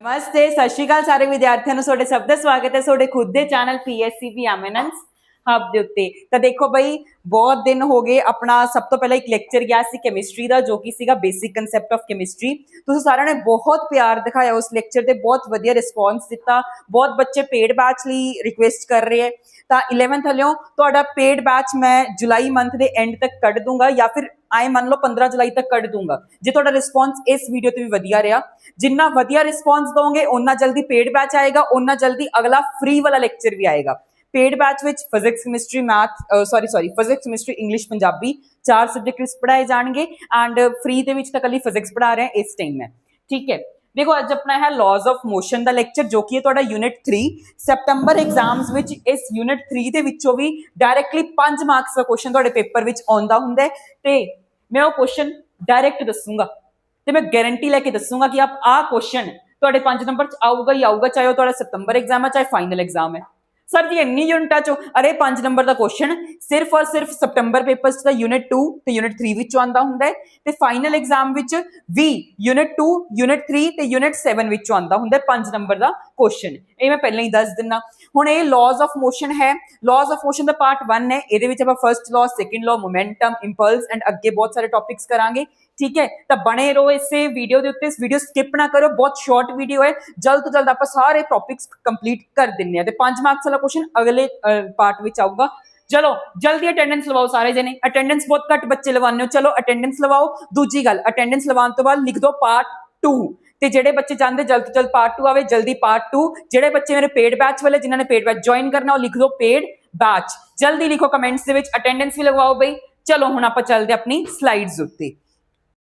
नमस्ते सत श्रीकाल सारे विद्यार्थियों ਨੂੰ ਤੁਹਾਡੇ ਸਭ ਦਾ ਸਵਾਗਤ ਹੈ ਤੁਹਾਡੇ ਖੁਦ ਦੇ ਚੈਨਲ ਪੀਐਸਸੀਬੀ ਐਮੀਨੈਂਸ ਹਬ ਦੇ ਉੱਤੇ। ਤਾਂ ਦੇਖੋ ਬਈ ਬਹੁਤ ਦਿਨ ਹੋ ਗਏ ਆਪਣਾ ਸਭ ਤੋਂ ਪਹਿਲਾਂ ਇੱਕ ਲੈਕਚਰ ਗਿਆ ਸੀ ਕੈਮਿਸਟਰੀ ਦਾ ਜੋ ਕਿ ਸੀਗਾ ਬੇਸਿਕ ਕਨਸੈਪਟ ਆਫ ਕੈਮਿਸਟਰੀ। ਤੁਸੀਂ ਸਾਰਿਆਂ ਨੇ ਬਹੁਤ ਪਿਆਰ ਦਿਖਾਇਆ ਉਸ ਲੈਕਚਰ ਤੇ, ਬਹੁਤ ਵਧੀਆ ਰਿਸਪੌਂਸ ਦਿੱਤਾ। ਬਹੁਤ ਬੱਚੇ ਪੇਡ ਬੈਚ ਲਈ ਰਿਕੁਐਸਟ ਕਰ ਰਹੇ ਹੈ। ਤਾਂ 11th ਹਲਿਓ ਤੁਹਾਡਾ ਪੇਡ ਬੈਚ ਮੈਂ ਜੁਲਾਈ ਮੰਥ ਦੇ ਐਂਡ ਤੱਕ ਕੱਢ ਦੂੰਗਾ ਜਾਂ ਫਿਰ ਆਏ ਮੰਨ ਲਓ 15 ਜੁਲਾਈ ਤੱਕ ਕੱਢ ਦੂੰਗਾ ਜੇ ਤੁਹਾਡਾ ਰਿਸਪੌਂਸ ਇਸ ਵੀਡੀਓ ਤੇ ਵੀ ਵਧੀਆ ਰਿਹਾ। ਜਿੰਨਾ ਵਧੀਆ ਰਿਸਪੌਂਸ ਦੋਗੇ ਉਨਾ ਜਲਦੀ ਪੇਡ ਬੈਚ ਆਏਗਾ, ਉਨਾ ਜਲਦੀ ਅਗਲਾ ਫ੍ਰੀ ਵਾਲਾ ਲੈਕਚਰ ਵੀ ਆਏਗਾ। पेड बैच विच physics chemistry math physics chemistry English Punjabi 4 subject पढ़ाए जाएंगे एंड फ्री दे विच तां कल्ली फिजिक्स पढ़ा रहे हैं इस टाइम में। ठीक है, देखो अज अपना है लॉज ऑफ मोशन का लेक्चर जो कि है तुहाडा यूनिट 3 सैप्टेंबर एग्जाम्स विच इस यूनिट 3 दे विचों भी डायरैक्टली 5 मार्क्स का क्वेश्चन तुहाडे पेपर विच आउंदा हुंदा है ते मैं वो क्वेश्चन डायरैक्ट दसूंगा ते मैं गारंटी लैके दसूंगा कि आप आ क्वेश्चन तुहाडे 5 नंबर च आऊगा ही आऊगा, चाहे वो तुहाडा सितंबर एग्जाम है चाहे फाइनल एग्जाम है। सर जी इन्नी यूनिटा चो अरे 5 नंबर का क्वेश्चन सिर्फ और सिर्फ सितंबर पेपर्स का यूनिट 2 ते यूनिट 3 विचों आंदा हुंदा है ते फाइनल एग्जाम विच भी यूनिट 2 यूनिट 3 ते यूनिट 7 विचों आंदा हुंदा है 5 नंबर का क्वेश्चन। ये मैं पहले ही दस दिना। हुण ये लॉज ऑफ मोशन है, लॉज ऑफ मोशन का पार्ट 1 है। ये विच आपां first law, second law, momentum, impulse and अगे बहुत सारे टॉपिक्स करांगे। ठीक है, तो बने रहो इस वीडियो के उत्ते, इस वीडियो स्किप ना करो, बहुत शॉर्ट वीडियो है। जल्द तो जल्द आप सारे टॉपिक्स कंप्लीट कर देने हैं। 5 मार्क्स वाला क्वेश्चन अगले पार्ट में आऊगा। चलो जल्दी अटेंडेंस लवाओ सारे जने, अटेंडेंस बहुत घट बच्चे लवाने हो। चलो अटेंडेंस लवाओ। दूजी गल अटेंडेंस लवाने तो बाद लिख दो पार्ट 2 ते जेडे बच्चे चाहते जल्द तो जल्द पार्ट 2 आवे जल्दी पार्ट 2। जेडे बच्चे मेरे पेड बैच वाले जिन्होंने पेड बैच ज्वाइन करना वो लिख दो पेड बैच। जल्दी लिखो कमेंट्स दे विच अटेंडेंस भी लगवाओ बई। चलो हुण आपां चलदे अपनी स्लाइड्स उत्ते।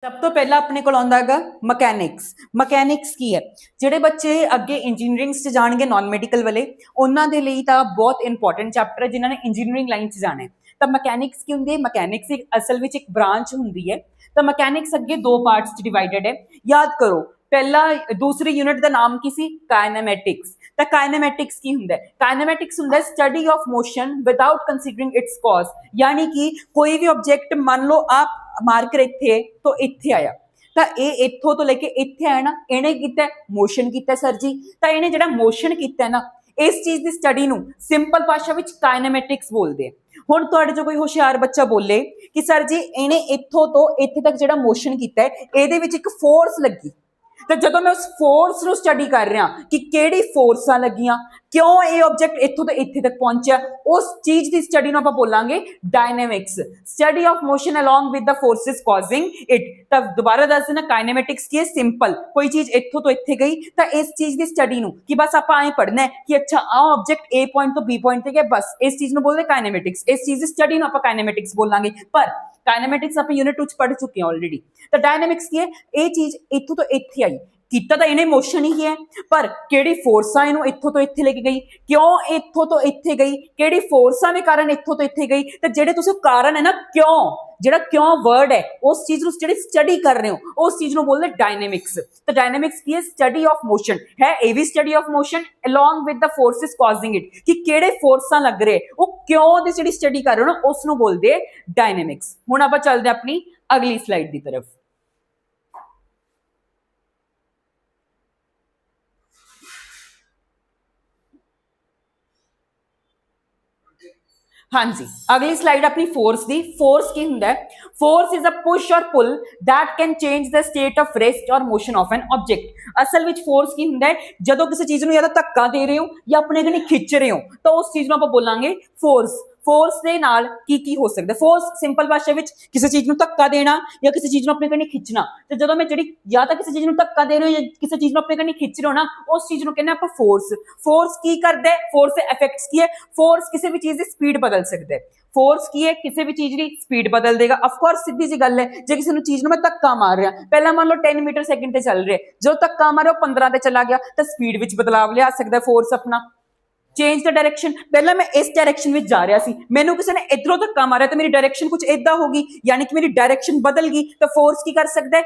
सब तो पहला अपने को आउंदा हैगा मकैनिक्स। मकैनिक्स की है जिहड़े बच्चे अगे इंजीनियरिंग च जाणगे नॉन मैडिकल वाले उन्हां दे लई तां बहुत इंपॉर्टेंट चैप्टर है जिन्हां ने इंजीनियरिंग लाइन च जाना है। तो मकैनिक्स की हुंदी है, मकैनिक्स एक असल विच एक ब्रांच हुंदी है। तो मकैनिक्स अगे 2 पार्ट्स च डिवाइडेड है। याद करो पहला दूसरी यूनिट का नाम की सी काइनेमैटिक्स। तो काइनेमैटिक्स की हुंदा है, काइनेमैटिक्स हुंदा है study of motion without considering it's cause. यानी कि कोई भी ऑब्जेक्ट मान लो आप मार्कर इत्थे तो इत्थे आया तो ये इत्थों तो लेके इत्थे आया ना, इन्हें कीता मोशन कीता सर जी। तो इन्हें जिहड़ा मोशन कीता ना इस चीज़ की स्टडी नूं सिंपल भाषा विच काइनेमैटिक्स बोलते हैं। हुण तुहाडे चों कोई होशियार बच्चा बोले कि सर जी इन्हें इत्थों तो इत्थे तक जिहड़ा मोशन कीता है इहदे विच एक फोर्स लगी। तो जदों मैं उस फोर्स नूं स्टडी कर रहा कि किहड़ी फोर्सां लगियां, क्यों ये ऑब्जेक्ट इत्थों तो इत्थे तक पहुंचा, उस चीज़ की स्टडी नूं आपां बोलांगे dynamics. Study of motion along with the forces causing it. तो दोबारा दस देना काइनेमैटिक्स की है सिंपल, कोई चीज़ इत्थों तो इत्थे गई तो इस चीज़ की स्टडी नूं कि बस आपां ऐ पढ़ना है कि अच्छा आ ऑब्जेक्ट ए पॉइंट तो बी पॉइंट ते गया, बस इस चीज़ नूं बोलदे काइनेमैटिक्स। इस चीज़ की स्टडी नूं आपां काइनेमैटिक्स बोलांगे। पर काइनेमैटिक्स आप यूनिट 2 पढ़ चुके हैं ऑलरेडी। तो डायनेमिक्स की है ये चीज़ इत्थों तो इत्थे आई किता तो इन्हें मोशन ही है, पर किहड़ी फोर्सां इहनूं इत्थों तो इत्थे लेके गई, क्यों इत्थों तो इत्थे गई, किहड़ी फोर्सां दे कारण इत्थों तो इत्थे गई। तो जिहड़े तुसीं कारण है ना क्यों, जिहड़ा क्यों वर्ड है उस चीज़ नूं जिहड़ी स्टडी कर रहे हो उस चीज़ नूं बोलदे डायनेमिक्स। तो डायनेमिक्स की है स्टडी ऑफ मोशन है, ये भी study of motion along with the forces causing it कि किहड़े फोर्सां लग रहे वो क्यों दी जिहड़ी स्टडी कर रहे हो ना उस नूं बोलदे डायनेमिक्स। हुण आपां चलदे अपनी अगली स्लाइड की तरफ। हाँ जी, अगली स्लाइड अपनी फोर्स दी। फोर्स की हुंदा है फोर्स इज अ पुश और pull that can change the state of rest और मोशन ऑफ एन ऑब्जेक्ट। असल विच फोर्स की हुंदा है जदों किसी चीज़ नूं या तो धक्का दे रहे हो या अपने कने खिंच रहे हो तो उस चीज़ नूं आपां बोलांगे फोर्स। फोर्स दे नाल की हो सकता है। फोर्स सिंपल भाषा विच किसी चीज़ नूं धक्का देना या किसी चीज़ नूं अपने कने खिंचना। तो जदों मैं जिहड़ी या तो किसी चीज़ नूं धक्का दे रहे हो या किसी चीज़ नूं अपने कने खिंच रहे हो ना उस चीज़ नूं कहने आपां फोर्स। फोर्स की करदा है, फोर्स दे इफेक्ट्स की है। फोर्स किसी भी चीज़ की स्पीड बदल सकदा है। फोर्स की है किसी भी चीज़ की स्पीड बदल देगा। ऑफकोर्स सीधी जी गल है जे किसी नूं चीज़ नूं मैं धक्का मार रहा पहला मान लो 10 मीटर सैकेंड ते चल रहे जो धक्का मारे 15 ते चला गया तो स्पीड विच बदलाव लिया सकदा है फोर्स अपना। चेंज द डायरेक्शन, पहला मैं इस डायरेक्शन में जा रहा सी मैनू किसी ने इधरों धक्का मारा तो मेरी डायरेक्शन कुछ इदा होगी यानी कि मेरी डायरेक्शन बदल गई। तो फोर्स की कर सकता है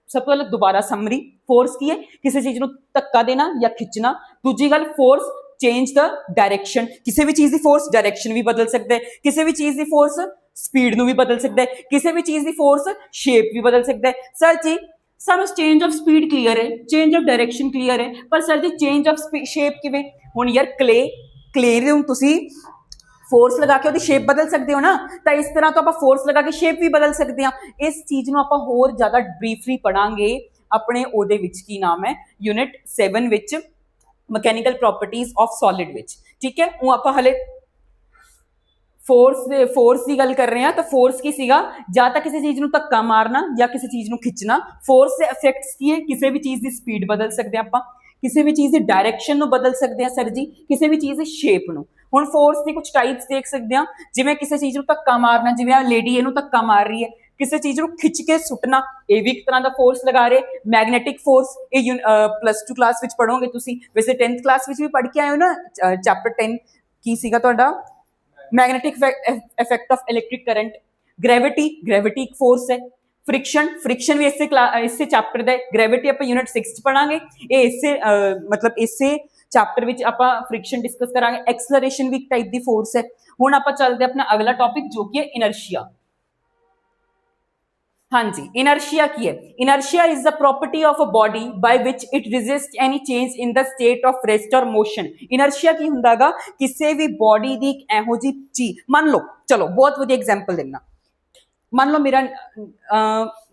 सब तो पहले दोबारा समरी फोर्स की है किसी चीज़ नूं धक्का देना या खिंचना। दूजी गल फोर्स चेंज द डायरेक्शन, किसी भी चीज़ की फोर्स डायरेक्शन भी बदल सकता है, किसी भी चीज़ की फोर्स स्पीड नूं भी बदल सकता है, किसी भी चीज़ की फोर्स शेप भी बदल सकता है। सर जी ਸਾਨੂੰ ਚੇਂਜ ਆਫ ਸਪੀਡ ਕਲੀਅਰ ਹੈ, ਚੇਂਜ ਆਫ ਡਾਇਰੈਕਸ਼ਨ ਕਲੀਅਰ ਹੈ, ਪਰ ਸਰ ਜੀ ਚੇਂਜ ਆਫ ਸ਼ੇਪ ਕਿਵੇਂ? ਹੁਣ ਯਾਰ ਕਲੇ ਨੂੰ ਤੁਸੀਂ ਫੋਰਸ ਲਗਾ ਕੇ ਉਹਦੀ ਸ਼ੇਪ ਬਦਲ ਸਕਦੇ ਹੋ ਨਾ, ਤਾਂ ਇਸ ਤਰ੍ਹਾਂ ਤੋਂ ਆਪਾਂ ਫੋਰਸ ਲਗਾ ਕੇ ਸ਼ੇਪ ਵੀ ਬਦਲ ਸਕਦੇ ਹਾਂ। ਇਸ ਚੀਜ਼ ਨੂੰ ਆਪਾਂ ਹੋਰ ਜ਼ਿਆਦਾ ਬਰੀਫਲੀ ਪੜਾਂਗੇ ਆਪਣੇ ਉਹਦੇ ਵਿੱਚ, ਕੀ ਨਾਮ ਹੈ, ਯੂਨਿਟ 7 ਵਿੱਚ, ਮਕੈਨੀਕਲ ਪ੍ਰੋਪਰਟੀਜ਼ ਆਫ ਸੋਲਿਡ ਵਿੱਚ, ਠੀਕ ਹੈ। ਉਹ ਆਪਾਂ ਹਲੇ ਫੋਰਸ ਦੀ ਗੱਲ ਕਰ ਰਹੇ ਹਾਂ, ਤਾਂ ਫੋਰਸ ਕੀ ਸੀਗਾ? ਜਾਂ ਤਾਂ ਕਿਸੇ ਚੀਜ਼ ਨੂੰ ਧੱਕਾ ਮਾਰਨਾ ਜਾਂ ਕਿਸੇ ਚੀਜ਼ ਨੂੰ ਖਿੱਚਣਾ। ਫੋਰਸ ਦੇ ਇਫੈਕਟਸ ਕੀ ਹੈ? ਕਿਸੇ ਵੀ ਚੀਜ਼ ਦੀ ਸਪੀਡ ਬਦਲ ਸਕਦੇ ਆਪਾਂ, ਕਿਸੇ ਵੀ ਚੀਜ਼ ਦੀ ਡਾਇਰੈਕਸ਼ਨ ਨੂੰ ਬਦਲ ਸਕਦੇ ਹਾਂ ਸਰ ਜੀ, ਕਿਸੇ ਵੀ ਚੀਜ਼ ਦੀ ਸ਼ੇਪ ਨੂੰ। ਹੁਣ ਫੋਰਸ ਦੀ ਕੁਝ ਟਾਈਪਸ ਦੇਖ ਸਕਦੇ ਹਾਂ, ਜਿਵੇਂ ਕਿਸੇ ਚੀਜ਼ ਨੂੰ ਧੱਕਾ ਮਾਰਨਾ, ਜਿਵੇਂ ਆ ਲੇਡੀ ਇਹਨੂੰ ਧੱਕਾ ਮਾਰ ਰਹੀ ਹੈ। ਕਿਸੇ ਚੀਜ਼ ਨੂੰ ਖਿੱਚ ਕੇ ਸੁੱਟਣਾ, ਇਹ ਵੀ ਇੱਕ ਤਰ੍ਹਾਂ ਦਾ ਫੋਰਸ ਲਗਾ ਰਹੇ। ਮੈਗਨੈਟਿਕ ਫੋਰਸ, ਇਹ +2 ਕਲਾਸ ਵਿੱਚ ਪੜ੍ਹੋਗੇ ਤੁਸੀਂ, ਵੈਸੇ 10th ਕਲਾਸ ਵਿੱਚ ਵੀ ਪੜ੍ਹ ਕੇ ਆਏ ਹੋ ਨਾ, ਚੈਪਟਰ 10 ਕੀ ਸੀਗਾ ਤੁਹਾਡਾ? Magnetic effect of electric current. Gravity एक फोर्स है। फ्रिक्शन भी इससे चैप्टर का, ग्रेविटी आप यूनिट 6 पढ़ांगे, ये इससे मतलब इससे चैप्टर विच आपां फ्रिक्शन डिस्कस करांगे। एक्सलरेशन भी एक टाइप की फोर्स है। हुण आपां चलदे अपना अगला टॉपिक जो कि है इनर्शिया। हाँ जी, इनर्शिया की है? Inertia is the property of a body by which it resist any change in the state of rest और मोशन। इनर्शिया की हुंदागा? किसी भी बॉडी दी एक एहो जी चीज, मान लो, चलो बहुत वधिया एग्जांपल देना, मान लो मेरा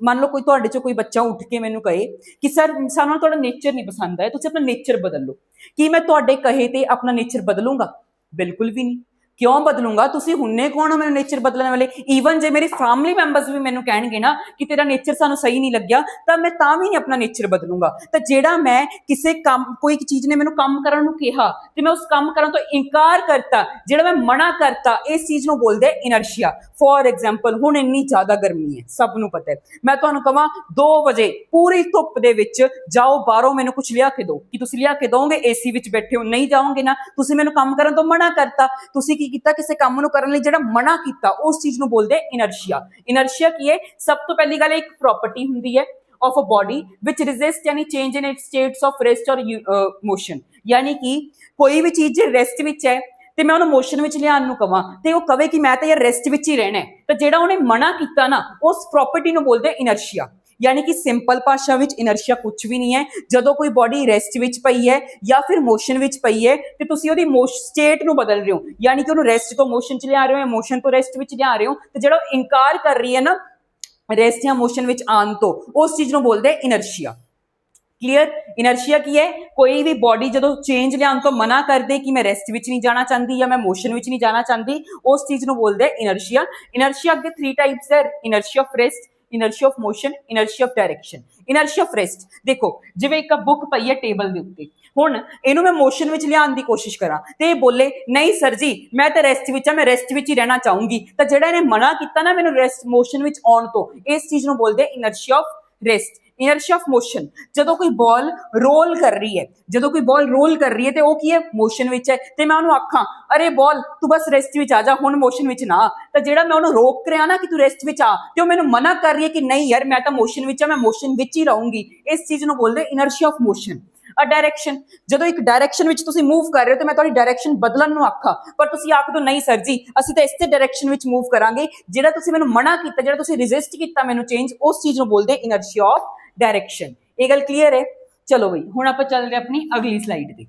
मान लो कोई तुहाडे चों कोई बच्चा उठ के मैनूं कहे कि सर सानूं तुहाडा नेचर नहीं पसंद आया, तुसीं अपना नेचर बदल लो। कि मैं तुहाडे कहे ते अपना नेचर बदलूंगा? बिल्कुल भी नहीं। क्यों बदलूंगा? तुसीं हुणे कौन हो मेरा नेचर बदलने वाले? ईवन जे मेरे फैमिली मैंबर्स भी मैनूं कहणगे ना कि तेरा नेचर सानूं सही नहीं लग्या, तां मैं तां भी नहीं अपना नेचर बदलूंगा। तां जेड़ा मैं किसी काम, कोई चीज़ ने मैनूं काम करन नूं कहा ते मैं उस काम करन तो इनकार करता, जेड़ा मैं मना करता, इस चीज़ नूं बोलदे इनर्शिया। फॉर एग्जाम्पल हुण इन्नी ज़्यादा गर्मी है, सब नूं पता है, मैं तुहानूं कहां 2 वजे पूरी धुप दे विच जाओ बाहरों मैनूं कुछ लिया के दो, कि तुसीं लिया के दोगे? एसी विच बैठे हो, नहीं जाओगे ना। तुसीं मैनूं काम करन तो मना करता, तुसीं की कीता? किसी काम नूं करन लई जेड़ा मना कीता, उस चीज़ नूं बोलदे इनर्शिया। इनर्शिया की है? सब तो पहली गल एक प्रॉपर्टी हुंदी है of a body which resist यानी change in its states of rest और मोशन। यानी कि कोई भी चीज़ जे रेस्ट विच है ते मैं उन्हें मोशन विच लियाउण नूं कहां ते ओह कहे कि मैं तो यार रेस्ट विच ही रहना है, तो जेड़ा उन्हें मना कीता ना, उस प्रॉपर्टी नूं बोलदे इनर्शिया। यानी कि सिंपल भाषा विच इनर्शिया कुछ भी नहीं है। जदों कोई बॉडी रेस्ट विच पई है या फिर मोशन विच पई है ते तुसीं ओहदी स्टेट नूं बदल रहे हो, यानी कि उहनूं रेस्ट तो मोशन च लिया रहे हो या मोशन तो रेस्ट विच लिया रहे हो, ते जेड़ा इनकार कर रही है ना रेस्ट या मोशन विच आउण तो, उस चीज़ नूं बोलदे इनर्शिया। क्लीयर? इनर्शिया की है? कोई भी बॉडी जो चेंज लिया तो मना कर दे कि मैं रेस्ट विच नहीं जाना चाहती या मैं मोशन विच नहीं जाना चाहती, उस चीज़ नूं बोलदे इनर्शिया। इनर्शिया अगे 3 टाइप्स है, inertia of rest, inertia of motion, inertia of direction. Inertia of rest देखो, जिवें एक बुक पई है टेबल दे उत्ते, हुण इहनूं मैं मोशन विच लियाउण दी कोशिश करां ते बोले नहीं सर जी मैं तो रेस्ट विच, मैं रेस्ट विच ही रहना चाहूंगी, तो जिहड़ा इहने मना कीता ना मैनूं रेस्ट मोशन विच आउण तो, इस चीज़ नूं बोलदे inertia of rest. Inertia of motion, जदों कोई बॉल रोल कर रही है, जदों कोई बॉल रोल कर रही है तो वह की है? मोशन विच है, तो मैं उन्होंने आखां अरे बॉल तू बस रेस्ट विच आ जा, हुण मोशन विच ना, तो जेड़ा मैं उन्होंने रोक रहा ना कि तू रेस्ट विच आ, तो मैनूं मना कर रही है कि नहीं यार मैं तो मोशन विच, मैं मोशन विच ही रहूंगी, इस चीज़ नूं बोलदे inertia of motion. A direction, जदों एक डायरैक्शन विच तुसीं मूव कर रहे हो तो मैं तुहाडी डायरैक्शन बदलण नूं आखां, पर तुसीं आख दो नहीं सर जी असीं तां इस डायरैक्शन विच मूव करांगे, जेड़ा तुसीं मैनूं मना कीता, जेड़ा तुसीं रिजिस्ट कीता मैनूं चेंज, उस चीज़ नूं बोलदे इनर्शिया ऑफ डायरैक्शन। ये गल क्लीयर है? चलो बई हुण आपां चलदे अपनी अगली स्लाइड ते।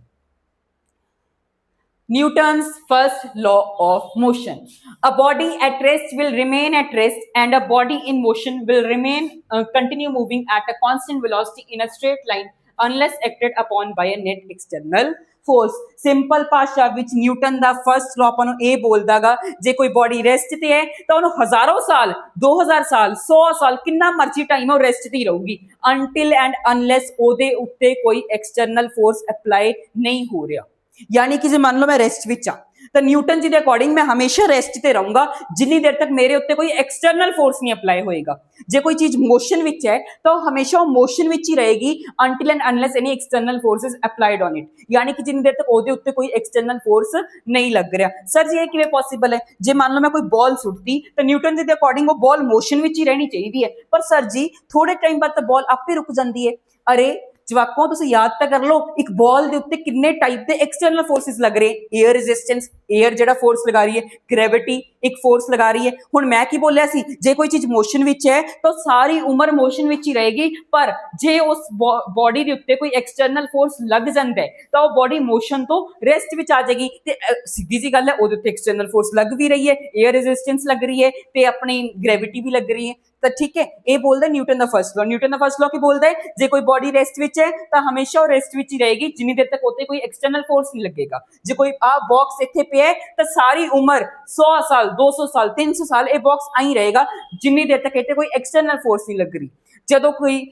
Newton's first law of motion. A body at rest will remain at rest and a body in motion will remain continue moving at a constant velocity in a straight line unless acted upon by a net external force. Simple भाषा विच Newton दा first law आपनूं ये बोलदागा, जे कोई body rest ते है तो उन्होंने हजारों साल, 2000 साल, 100 साल, कितना मर्जी टाइम है रेस्ट ते ही रहूगी, अनटिल एंड अनलैस ओदे उत्ते कोई एक्सटर्नल फोर्स अप्लाई नहीं हो रहा। यानी कि जे मान लो मैं रेस्ट विच आ, तो न्यूटन जी के अकॉर्डिंग मैं हमेशा रेस्ट ते रहूंगा जिन्नी देर तक मेरे उत्ते कोई एक्सटर्नल फोर्स नहीं अप्लाई होएगा। जे कोई चीज मोशन विच है तो हमेशा वो मोशन विच ही रहेगी until and unless any external force is applied on it, यानी कि जिन्नी देर तक ओदे उत्ते कोई एक्सटर्नल फोर्स नहीं लग रहा। सर जी ये किवें पॉसिबल है? जे मान लो मैं कोई बॉल सुटती तो न्यूटन जी के अकॉर्डिंग वो बॉल मोशन विच ही रहनी चाहिए है, पर सर जी थोड़े टाइम बाद तो बॉल आपे रुक जाती है। अरे जवाकों तुसीं याद तो कर लो, एक बॉल के उत्ते किन्ने टाइप के एक्सटर्नल फोर्सिस लग रहे, एयर रेजिस्टेंस, एयर जिहड़ा फोर्स लगा रही है, ग्रेविटी, एक फोर्स लगा रही है। हुण मैं की बोलिया सी, जे कोई चीज मोशन विच है तो सारी उम्र मोशन विच ही रहेगी, पर जे उस बॉडी दे उत्ते कोई एक्सटर्नल फोर्स लग जांदा है तो वो बॉडी मोशन तो रेस्ट विच आ जाएगी। ते सीधी जी गल है, ओदे उत्ते एक्सटर्नल फोर्स लग भी रही है, एयर रेजिस्टेंस लग रही है ते अपनी ग्रेविटी भी लग रही है। तो ठीक है, ये बोलता है न्यूटन दा फर्स्ट लॉ। न्यूटन दा फर्स्ट लॉ की बोलता है, जे कोई बॉडी रेस्ट विच है तो हमेशा वो रेस्ट विच ही रहेगी जिन्नी देर तक उत्ते कोई एक्सटर्नल फोर्स नहीं लगेगा। जे कोई आ बॉक्स इत्थे पे है तो सारी उम्र 100 साल 200 साल 300 साल ये बॉक्स आई रहेगा जिन्नी देर तक इत्थे कोई एक्सटर्नल फोर्स नहीं लग रही। जदों कोई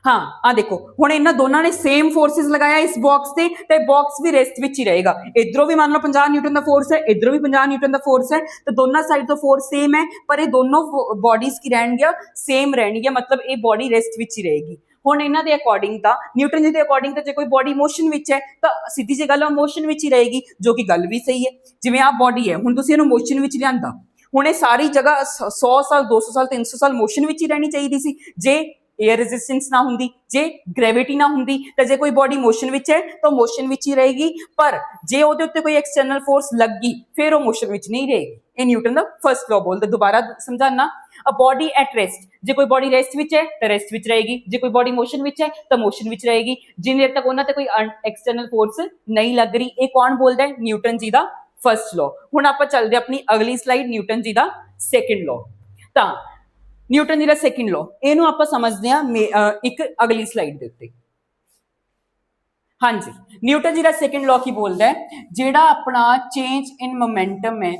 हाँ आ देखो हुण इन्हां दोनों ने सेम फोर्सिस लगाया इस बॉक्स से, तो बॉक्स भी रेस्ट विच ही रहेगा। इधरों भी मान लो 50 न्यूटन का फोर्स है, इधरों भी 50 न्यूटन का फोर्स है, तो दोनों साइड तो फोर्स सेम है, पर ये दोनों बॉडीज की रहणगियां सेम रहणगियां, मतलब ये बॉडी रेस्ट विच ही रहेगी। हुण इन्हां दे अकॉर्डिंग तां न्यूटन जी दे अकॉर्डिंग तां जे कोई बॉडी मोशन विच है तो सीधी जी गल मोशन विच ही रहेगी, जो कि गल भी सही है। जिवें आ बॉडी है, हुण तुसीं इहनूं मोशन विच लिआंदा, हुण ये सारी जगह 100 साल 200 साल 300 साल मोशन विच ही रहनी चाहिदी सी। जे एयर रेजिस्टेंस ना हुंदी, जे ग्रेविटी ना हुंदी, तो जे कोई बॉडी मोशन विच है तो मोशन विच ही रहेगी, पर जे ओदे उत्ते कोई एक्सटर्नल फोर्स लग गई फिर वो मोशन विच नहीं रहेगी। ये न्यूटन दा फर्स्ट लॉ बोलदा। दोबारा समझाना, अ बॉडी एट रेस्ट, जे कोई बॉडी रेस्ट विच है तो रेस्ट विच रहेगी, जे कोई बॉडी मोशन विच है तो मोशन विच रहेगी, जिन्नी देर तक उन्हां ते कोई एक्सटर्नल फोर्स नहीं लग रही। ये कौन बोलदा है? न्यूटन जी दा फर्स्ट लॉ। हुण आपां चलदे अपनी अगली स्लाइड, न्यूटन जी दा सेकंड लॉ। तां न्यूटन जी का सेकंड लॉ इहनूं आपां समझदे हां एक अगली स्लाइड दे उत्ते। हाँ जी, न्यूटन जी का सेकंड लॉ की बोलदा है, जेड़ा अपना चेंज इन मोमेंटम है,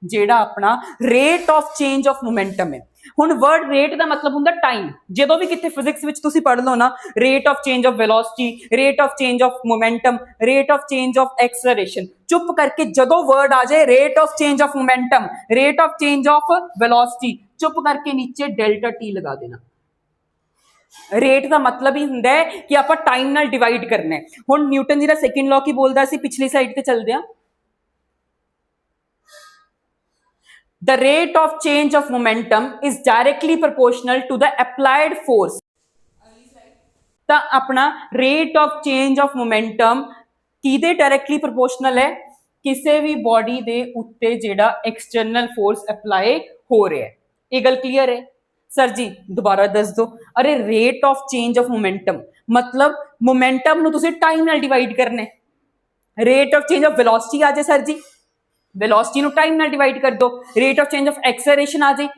जेड़ा अपना rate of change of momentum है। हुण वर्ड रेट का मतलब हुंदा टाइम। जदों भी कितने फिजिक्स विच तुसीं पढ़ लो ना, rate of change of velocity, rate of change of momentum, rate of change of acceleration, चुप करके जदों वर्ड आ जाए rate of change of momentum, rate of change of velocity, चुप करके नीचे डेल्टा टी लगा देना। रेट का मतलब ही हुंदा है कि आपां टाइम नाल डिवाइड करना है। हुण न्यूटन जी का सेकंड लॉ की बोलदा सी, पिछली साइड ते चलदे हां। The rate of change of momentum is directly proportional to the applied force. ਤਾਂ अपना rate of change of momentum किदे directly proportional है? किसी भी बॉडी दे उत्ते जेड़ा external force apply हो रहा है। ये गल क्लियर है? सर जी दोबारा दस दो। अरे rate of change of momentum मतलब momentum नूं तुसीं time नाल डिवाइड करना है। rate of change of velocity आ जाए सर जी, वेलोसिटी नु टाइम नाल डिवाइड कर दो। Rate of change of acceleration आ जाए,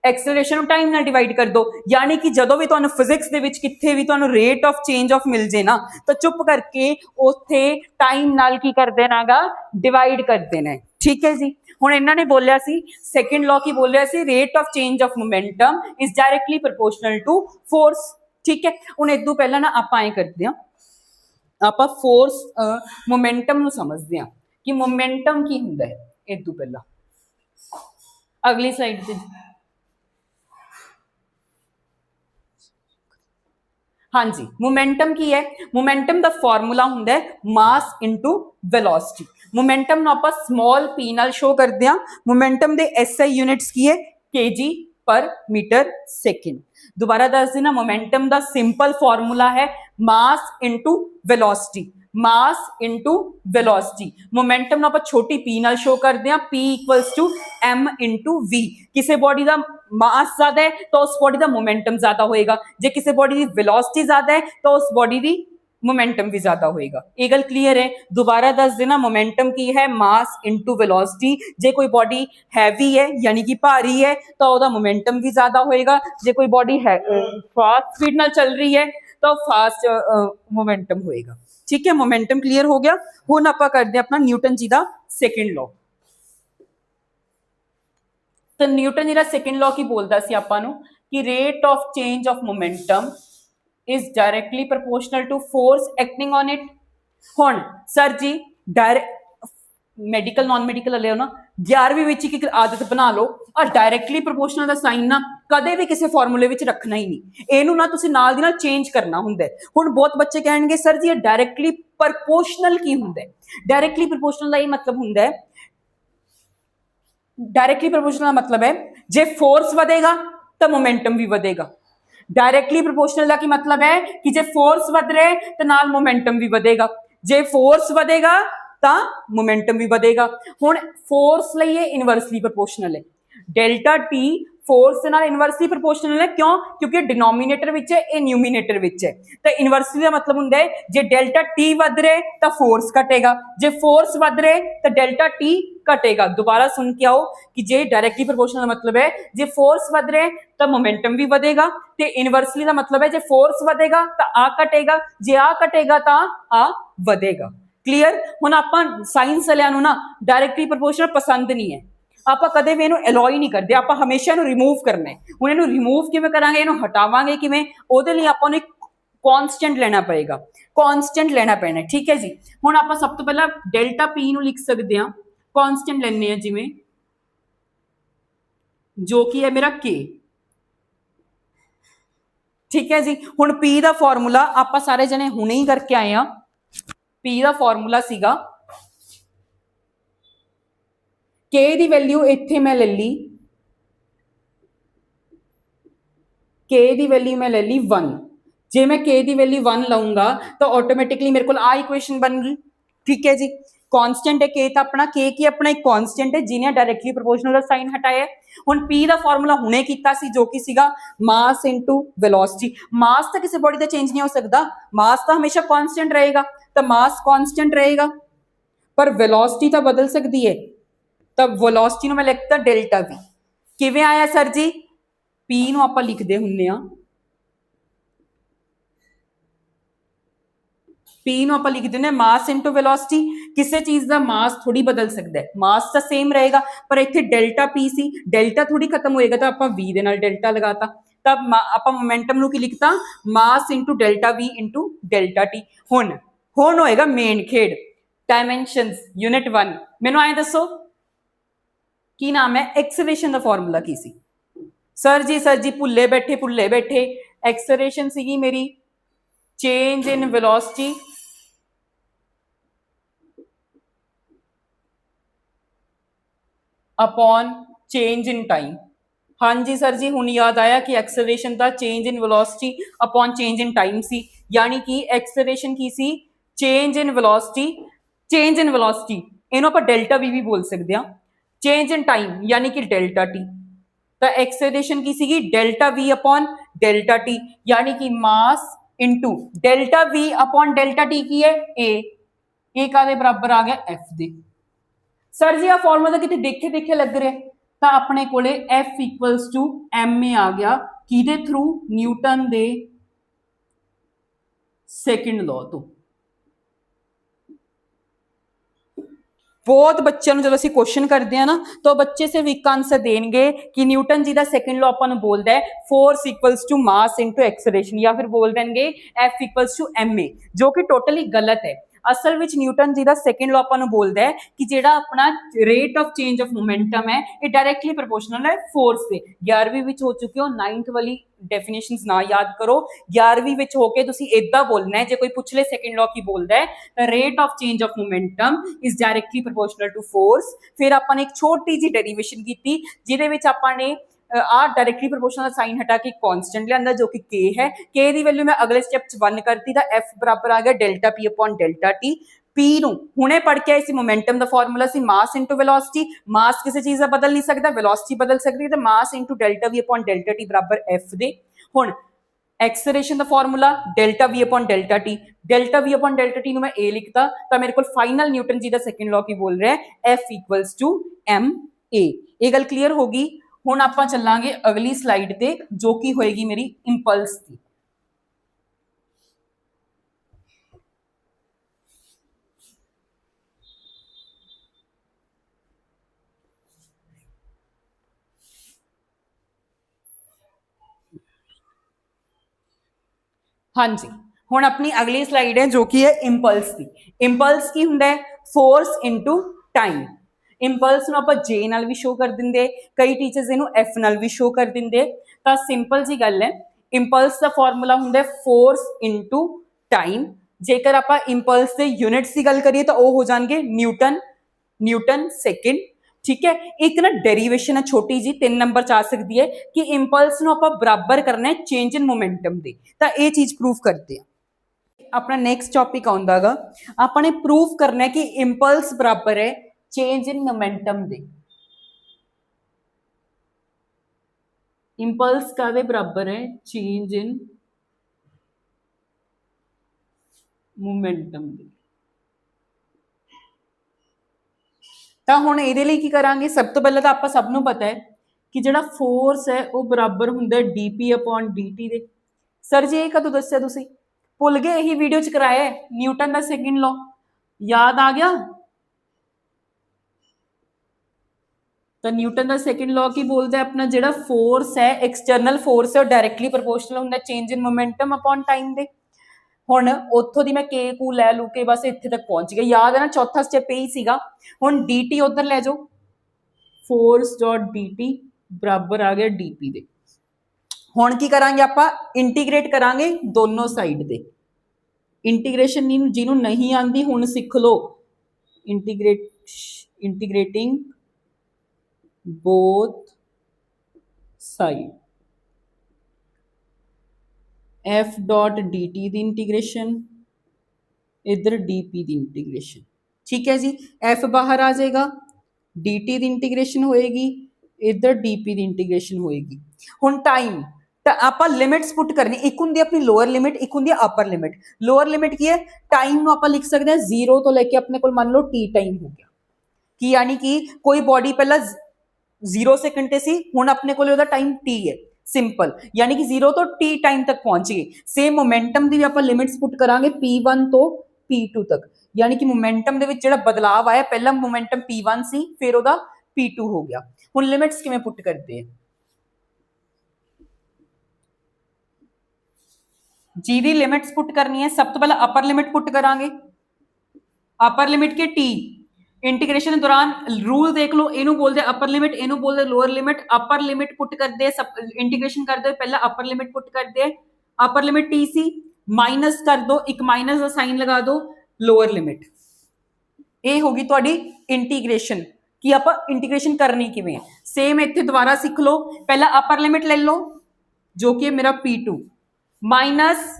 एक्सेलरेशन नु टाइम नाल डिवाइड कर दो। यानी कि जदों भी तुहानू फिजिक्स दे विच किथे भी तुहानू रेट ऑफ चेंज ऑफ मिल जे ना, तो चुप करके उत्थे टाइम नाल की कर देना गा, डिवाइड कर देना है। ठीक है जी। हुण इन्हां ने बोलिया सी सेकंड लॉ की बोलिया सी, rate of change of momentum is directly proportional to force. ठीक है, हुण इदों पहला ना आपां ऐ करदे हां, आपां फोर्स मोमेंटम नु समझदे हां कि मोमेंटम की हुंदा है। एक दो पहला अगली स्लाइड पे, हाँ जी, मोमेंटम की है। मोमेंटम दा फार्मूला हुंदा है मास इनटू वेलोसिटी। मोमेंटम नूं आपां स्मॉल पी नाल शो करदे हां। मोमेंटम दे एसआई यूनिट्स की है केजी पर मीटर सेकेंड। दोबारा दस देना, मोमेंटम दा सिंपल फार्मूला है mass into velocity, mass into velocity. Momentum नूं आपां छोटी पी नाल शो करदे हां, P equals to M into V। किसी बॉडी का मास ज्यादा है तो उस बॉडी का मोमेंटम ज्यादा होएगा, जे किसी बॉडी की वेलोसिटी ज्यादा है तो उस बॉडी की मोमेंटम भी ज्यादा होएगा। ये गल क्लियर है? दोबारा दस देना, मोमेंटम की है मास इनटू वेलोसिटी। जे कोई बॉडी हैवी है यानी कि भारी है तो उसका मोमेंटम भी ज्यादा होएगा, जे कोई बॉडी है फास्ट स्पीड नाल चल रही है तो फास्ट मोमेंटम होएगा। ठीक है, मोमेंटम क्लियर हो गया। हुण आपां करदे अपना न्यूटन जी दा सेकंड लॉ। तो न्यूटन जी दा सेकंड लॉ की बोलदा सी आपां नूं कि rate of change of momentum is directly proportional to force acting on it. हुण sir ji direct medical non medical वाले हो ना, 11वीं विच एक आदत बना लो, और डायरेक्टली प्रोपोर्शनल का साइन ना कदे भी किसी फॉर्मूले विच रखना ही नहीं। इनू ना तुसीं नाल दी नाल चेंज करना हुंदा है। हुण बहुत बच्चे कहेंगे सर जी ये डायरेक्टली प्रोपोर्शनल की हुंदा है? डायरेक्टली प्रोपोर्शनल का ये मतलब हुंदा है, डायरेक्टली प्रोपोर्शनल का मतलब है जे फोर्स वधेगा तो मोमेंटम भी वधेगा। डायरेक्टली प्रोपोर्शनल का की मतलब है कि जे फोर्स वध रहा है तो नाल मोमेंटम भी वधेगा। जे फोर्स वधेगा ਤਾਂ ਮੋਮੈਂਟਮ ਵੀ ਵਧੇਗਾ। ਹੁਣ ਫੋਰਸ ਲਈ ਇਹ ਇਨਵਰਸਲੀ ਪ੍ਰੋਪੋਰਸ਼ਨਲ ਹੈ, ਡੈਲਟਾ ਟੀ फोर्स के नाल इनवर्सली प्रोपोर्शनल है। क्यों? क्योंकि डिनोमीनेटर विच है, ये न्यूमीनेटर विच है। तो इनवर्सली का मतलब हुंदा है जे डेल्टा टी वध रहे तो फोर्स घटेगा, जे फोर्स वध रहे तो डेल्टा टी घटेगा। दोबारा सुन के आओ कि जे डायरेक्टली प्रोपोर्शनल मतलब है जे फोर्स वध रहे तो मोमेंटम भी वधेगा, ते इनवर्सली का मतलब है जे फोर्स वधेगा तो आ घटेगा, जे आ घटेगा तो आ वधेगा। क्लीयर? हुण आपां साइंस वालियां नूं ना डायरेक्टली प्रोपोर्शनल पसंद नहीं है, ਆਪਾਂ ਕਦੇ ਵੀ ਇਹਨੂੰ ਅਲੋਈ ਨਹੀਂ ਕਰਦੇ, ਆਪਾਂ ਹਮੇਸ਼ਾ ਇਹਨੂੰ ਰਿਮੂਵ ਕਰਨਾ ਹੈ। ਹੁਣ ਇਹਨੂੰ ਰਿਮੂਵ ਕਿਵੇਂ ਕਰਾਂਗੇ, ਇਹਨੂੰ ਹਟਾਵਾਂਗੇ ਕਿਵੇਂ, ਉਹਦੇ ਲਈ ਆਪਾਂ ਨੂੰ ਇੱਕ ਕਾਂਸਟੈਂਟ ਲੈਣਾ ਪਏਗਾ, ਕਾਂਸਟੈਂਟ ਲੈਣਾ ਪੈਣਾ। ਠੀਕ ਹੈ ਜੀ। ਹੁਣ ਆਪਾਂ ਸਭ ਤੋਂ ਪਹਿਲਾਂ ਡੈਲਟਾ ਪੀ ਨੂੰ ਲਿਖ ਸਕਦੇ ਹਾਂ, ਕਾਂਸਟੈਂਟ ਲੈਣੇ ਆ ਜਿਵੇਂ, ਜੋ ਕਿ ਹੈ ਮੇਰਾ ਕੇ। ਠੀਕ ਹੈ ਜੀ। ਹੁਣ ਪੀ ਦਾ ਫਾਰਮੂਲਾ ਆਪਾਂ ਸਾਰੇ ਜਣੇ ਹੁਣੇ ਹੀ ਕਰਕੇ ਆਏ ਆ। ਪੀ ਦਾ ਫਾਰਮੂਲਾ ਸੀਗਾ के दी वैल्यू इत्थे मैं ले ली, के दी वैल्यू मैं ले ली 1। जे मैं के दी वैल्यू 1 लाऊंगा तो ऑटोमेटिकली मेरे को आ इक्वेशन बन गई। ठीक है जी। कांस्टेंट है के, तो अपना के की अपना एक कांस्टेंट है जिन्हें डायरेक्टली प्रोपोर्शनल का साइन हटाया। हुण पी का फॉर्मूला हुणे कीता सी जो कि सीगा मास इनटू वेलोसिटी। मास तो किसी बॉडी का चेंज नहीं हो सकता, मास तो हमेशा कांस्टेंट रहेगा, तो मास कांस्टेंट रहेगा, पर वेलोसिटी तो बदल सकती है। तब वेलोसिटी ਨੂੰ मैं लिखता डेल्टा वी। किवें आया सर जी? पी ਨੂੰ ਆਪਾਂ ਲਿਖਦੇ ਹੁੰਨੇ ਆ, पी ਨੂੰ ਆਪਾਂ ਲਿਖ ਦਿੰਦੇ ਮਾਸ ਇਨਟੂ ਵੈਲੋਸਿਟੀ। ਕਿਸੇ ਚੀਜ਼ ਦਾ ਮਾਸ ਥੋੜੀ ਬਦਲ ਸਕਦਾ ਹੈ, ਮਾਸ ਤਾਂ ਸੇਮ ਰਹੇਗਾ, ਪਰ ਇੱਥੇ ਡੈਲਟਾ ਪੀ ਸੀ, ਡੈਲਟਾ ਥੋੜੀ ਖਤਮ ਹੋਏਗਾ ਤਾਂ ਆਪਾਂ v ਦੇ ਨਾਲ ਡੈਲਟਾ ਲਗਾਤਾ, ਤਾਂ ਆਪਾਂ ਮੋਮੈਂਟਮ ਨੂੰ ਕੀ ਲਿਖਤਾ mass into delta v into delta T. ਹੁਣ ਹੋਏਗਾ ਮੇਨ ਖੇਡ, ਡਾਇਮੈਂਸ਼ਨਸ यूनिट 1। ਮੈਨੂੰ ਐਂ ਦੱਸੋ की नाम है, एक्सेलरेशन का फॉर्मूला की सी? सर जी भुले बैठे। एक्सेलरेशन सी मेरी change in velocity upon change in time. हाँ जी सर जी, हुण याद आया कि एक्सेलरेशन का change in velocity upon change in time सी, यानी कि एक्सेलरेशन की सी change in velocity. Change in velocity इहनूं आपां डेल्टा वी भी बोल सकते हैं, चेंज इन टाइम यानी कि डेल्टा टी। तो एक्सेलरेशन की सी delta V upon delta T, यानी कि mass into delta V upon delta T की है ए का दे बराबर आ गया एफ दे। सर जी आ फॉर्मूला कितने देखे लग रहा है, तो अपने कोले F equals to M A आ गया किदे थ्रू, न्यूटन दे सेकंड लॉ तो। बहुत बच्चों जो असं क्वेश्चन करते हैं ना तो बच्चे से वीक आंसर देंगे कि न्यूटन जी का सैकेंड लॉ अपन बोलता है force equals to mass into acceleration, या फिर बोल देंगे F equals to M A, जो कि टोटली गलत है। असल में न्यूटन जी का सैकेंड लॉ अपन बोलता है कि जो अपना rate of change of momentum है ये डायरेक्टली प्रोपोर्शनल है फोर्स से। 11वीं में हो चुके हो, 9th वाली डेफिनेशंस ना याद करो, 11वीं में होके तुसी इदा बोलना है। जो कोई पूछ ले सैकेंड लॉ की बोलता है the rate of change of momentum is directly proportional to force. फिर अपन एक छोटी जी डेरिवेशन की जिहदे विच आपां ने आ डायरेक्टली प्रोपोर्शनल साइन हटा के कांस्टेंट लिया जो कि के है। के दी वैल्यू मैं अगले स्टेप 1 करती, एफ बराबर आ गया delta P upon delta T. P नूं हुणे पढ़ के आए सी, मोमेंटम का फॉर्मूला सी मास इनटू वेलोसिटी। मास किसी चीज़ का बदल नहीं सकता, वेलोसिटी बदल सकती है, तो मास into delta V upon delta T बराबर एफ दे। हुण एक्सेलरेशन का formula delta V upon delta T, delta V upon delta T मैं ए लिखता तो मेरे को फाइनल न्यूटन जी का सैकेंड लॉ की बोल रहा है F equals to M A. ये गल क्लीयर होगी। हुण आपां चलांगे अगली स्लाइड ते जो कि होएगी मेरी इंपल्स की। हाँ जी, हुण अपनी अगली स्लाइड है जो कि है इंपल्स की। इंपल्स की हुंदा है फोर्स इनटू टाइम। इंपल्स नूं आपां जे नाल भी शो कर दिंदे, कई टीचर्स इहनूं एफ नाल भी शो कर दिंदे। तो सिंपल जी गल है, इंपल्स का फॉर्मूला हुंदा है फोर्स इनटू टाइम। जेकर आपां इंपल्स के यूनिट्स की गल करिए तो वो हो जाएंगे न्यूटन सेकेंड। ठीक है, एक ना डेरिवेशन है छोटी जी 3 नंबर च आ सकती है कि इंपल्स नूं आपां बराबर करना है चेंज इन मोमेंटम दे। तो ये चीज़ प्रूव करते हैं। अपना नेक्स्ट टॉपिक आउंदा गा, आपने प्रूफ करना है कि इंपल्स बराबर है चेंज इन मोमेंटम दे। इंपल्स कादे बराबर है? चेंज इन मोमेंटम दे। तो हुण इहदे लई की करांगे, सब तो पहले तो आपां सब नूं पता है कि जिहड़ा फोर्स है वो बराबर हुंदा है D P upon D T दे। सर जी ये कदों दस्सिया तुसीं? भुल गए? यही वीडियो च कराया है, न्यूटन का सेकंड लॉ याद आ गया? तो न्यूटन का सेकंड लॉ की बोलता है, अपना जिहड़ा फोर्स है एक्सटर्नल फोर्स है वो डायरैक्टली प्रोपोर्शनल हुंदा change in momentum upon time दे। हुण उत्थों दी मैं के कू लै लू के बस इत्थे तक पहुंच गई, याद है ना? चौथा स्टैप यही सीगा। हुण डी टी उधर लै जाओ, फोर्स डॉट डी टी बराबर आ गया डी पी दे। हुण की करांगे आपां? इंटीग्रेट करांगे दोनों साइड दे। इंटीग्रेशन जिन्हों नहीं आती हुण सिख लो, integrating both side. F dot D T दी इंटीग्रेशन, इधर डी पी दी इंटीग्रेशन। ठीक है जी, एफ बाहर आ जाएगा, डी टी दी इंटीग्रेशन होएगी, इधर डी पी दी इंटीग्रेशन होएगी। हुण टाइम तो आप लिमिट्स पुट करनी, एक होंगी अपनी लोअर लिमिट, एक होंगी अपर लिमिट। लोअर लिमिट की है टाइम आप लिख सकते हैं 0 तो लेके अपने को मान लो टी टाइम हो गया कि यानी कि कोई बॉडी पहला 0 सेकंड ते सी, हुण अपने को टाइम टी है, सिंपल, यानी कि 0 तो टी टाइम तक पहुंच गए। सेम मोमेंटम की भी आप लिमिट्स पुट करांगे P1 तो P2 तक, यानी कि मोमेंटम दे विच जिहड़ा बदलाव आया, पहला मोमेंटम P1 सी फिर ओदा P2 हो गया। हुण लिमिट्स किवें पुट करते हैं? जी दी लिमिट्स पुट करनी है, सब तो पहले अपर लिमिट पुट करांगे। अपर लिमिट के टी इंटीग्रेशन के दौरान रूल देख लो, इनू बोलते अपर लिमिट, इनू बोलते लोअर लिमिट। अपर लिमिट पुट करते सब इंटीग्रेशन कर दो, पहला अपर लिमिट पुट करते upper limit T C, minus कर दो, एक माइनस का साइन लगा दो, लोअर लिमिट। ये होगी तुहाडी इंटीग्रेशन कि आप इंटीग्रेशन करनी किवें। सेम इत्थे दोबारा सीख लो, पहला अपर लिमिट ले लो जो कि मेरा P2 माइनस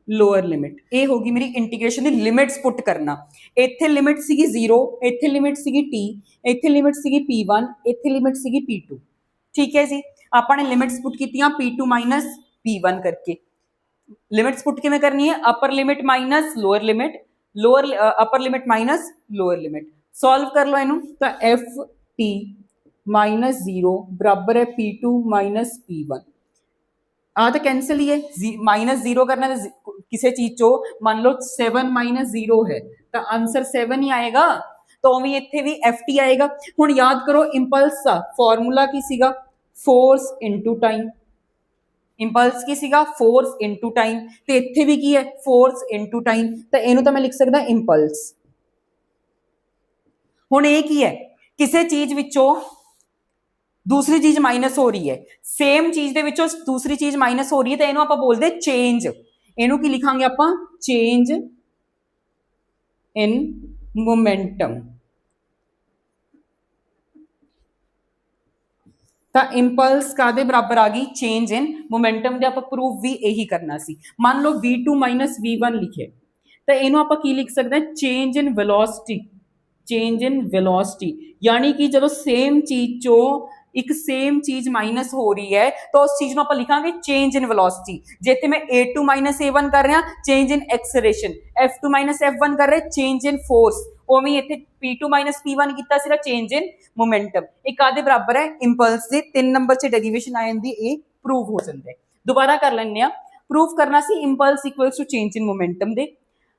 लोअर लिमिट, ये होगी मेरी इंटीग्रेशन की लिमिट्स पुट करना। इत्थे लिमिट सीगी 0, इत्थे लिमिट सीगी टी, इत्थे लिमिट सीगी P1, इत्थे लिमिट सीगी P2। ठीक है जी, आपने लिमिट्स पुट कीतियां P2 माइनस P1 करके। लिमिट्स पुट किवें करनी है? Upper limit minus lower limit, lower upper limit minus lower limit. Solve कर लो इनू, तो एफ टी माइनस 0 बराबर है P2 माइनस P1। आ तो कैंसिल ही है, माइनस 0 करना है तो किसी चीज चो मान लो 7 माइनस 0 है तो आंसर 7 ही आएगा, तो भी इत्थे भी एफ टी आएगा। हुण याद करो इंपल्स का फॉर्मूला की सीगा? Force into time. इंपल्स की सीगा? फोर्स इनटू टाइम, तो इत्थे भी की है? फोर्स इनटू टाइम, तो इनू तो मैं लिख सकदा इंपल्स। हुण ये की है? किसी चीज विचों दूसरी चीज माइनस हो रही है, सेम चीज दे विचों दूसरी चीज माइनस हो रही है, तो इनू आपां बोलदे चेंज। इनू की लिखांगे आपां? Change in momentum. तो इंपल्स कादे बराबर आ गई? चेंज इन मोमेंटम दे। आपां प्रूफ भी यही करना सी। मान लो V2 माइनस V1 लिखे, तो इनू आपां की लिख सकते हैं? Change in velocity. Change in velocity यानी कि जो सेम चीज चो एक सेम चीज माइनस हो रही है तो उस चीज को आप लिखांगे चेंज इन वेलोसिटी। जिथे मैं A2 माइनस A1 कर रहा, change in acceleration, F2 minus F1 कर रहे, चेंज इन फोर्स, उवें इत्थे P2 माइनस P1 कीता सिर्फ चेंज इन मोमेंटम। एक आधे बराबर है इंपल्स दे 3 नंबर से डेरिवेशन आ जाती है, प्रूव हो जाता है। दोबारा कर लेने आ, प्रूव करना सी impulse equals to change in momentum दे।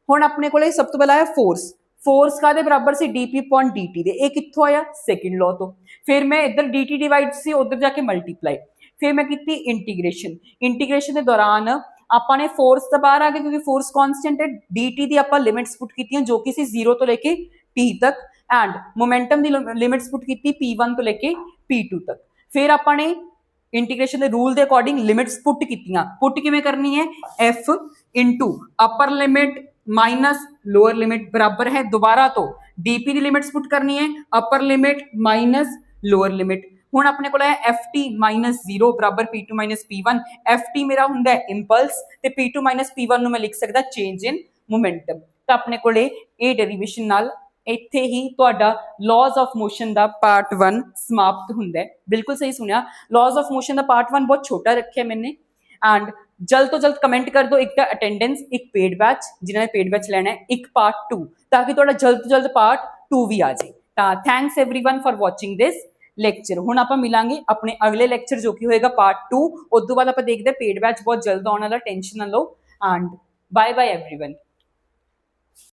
हुण अपने को सब तो पहला है फोर्स, फोर्स का बराबर से डीपी अपॉन डी दे। ये कित्थों आया? सेकंड लॉ तो। फिर मैं इधर डी टी डिवाइड से उधर जाके मल्टीप्लाई, फिर मैं की इंटीग्रेशन। इंटीग्रेशन के दौरान आपने फोर्स तो बाहर आ गया क्योंकि फोर्स कांस्टेंट है, डी टी दी आपां लिमिट्स पुट कीतियां जो कि 0 तो लेके टी तक, and momentum the limits put की P1 तो लेके P2 तक। फिर आपने इंटीग्रेशन के रूल के अकॉर्डिंग लिमिट्स पुट कीतियां। पुट किवें करनी है? F into upper limit minus lower limit बराबर है, दोबारा तो डीपी की लिमिट्स पुट करनी है, upper limit minus lower limit. ਹੁਣ ਆਪਣੇ ਕੋਲ ਹੈ ft ਮਾਈਨਸ 0 ਬਰਾਬਰ p2 ਮਾਈਨਸ p1। ft ਮੇਰਾ ਹੁੰਦਾ ਹੈ ਇੰਪਲਸ ਤੇ p2 ਮਾਈਨਸ p1 ਨੂੰ ਮੈਂ ਲਿਖ ਸਕਦਾ ਚੇਂਜ ਇਨ ਮੋਮੈਂਟਮ। ਤਾਂ ਆਪਣੇ ਕੋਲੇ ਇਹ ਡੈਰੀਵੇਸ਼ਨ ਨਾਲ ਇੱਥੇ ਹੀ ਤੁਹਾਡਾ ਲਾਜ਼ ਆਫ ਮੋਸ਼ਨ ਦਾ ਪਾਰਟ 1 ਸਮਾਪਤ ਹੁੰਦਾ ਹੈ। ਬਿਲਕੁਲ ਸਹੀ ਸੁਣਿਆ, ਲਾਜ਼ ਆਫ ਮੋਸ਼ਨ ਦਾ ਪਾਰਟ 1 ਬਹੁਤ ਛੋਟਾ ਰੱਖਿਆ ਮੈंने। ਐਂਡ ਜਲਦ ਤੋਂ ਜਲਦ ਕਮੈਂਟ ਕਰ ਦਿਓ, ਇੱਕ ਤਾਂ ਅਟੈਂਡੈਂਸ, ਇੱਕ ਪੇਡ ਬੈਚ ਜਿਨ੍ਹਾਂ ਨੇ ਪੇਡ ਬੈਚ ਲੈਣਾ ਹੈ, ਇੱਕ ਪਾर्ट 2, ਤਾਂ ਕਿ ਤੁਹਾਡਾ ਜਲਦ ਤੋਂ ਜਲਦ ਪਾर्ट 2 ਵੀ ਆ ਜਾਏ। ਤਾਂ thanks everyone for watching this lecture. ਹੁਣ ਆਪਾਂ ਮਿਲਾਂਗੇ ਆਪਣੇ ਅਗਲੇ ਲੈਕਚਰ ਜੋ ਕਿ ਹੋਏਗਾ ਪਾर्ट 2। ਉਸ ਤੋਂ ਬਾਅਦ ਆਪਾਂ ਦੇਖਦੇ ਹਾਂ ਪੇਡ ਬੈਚ ਬਹੁਤ ਜਲਦ ਆਉਣ ਵਾਲਾ, ਟੈਨਸ਼ਨ ਨਾ ਲਓ। And bye bye everyone.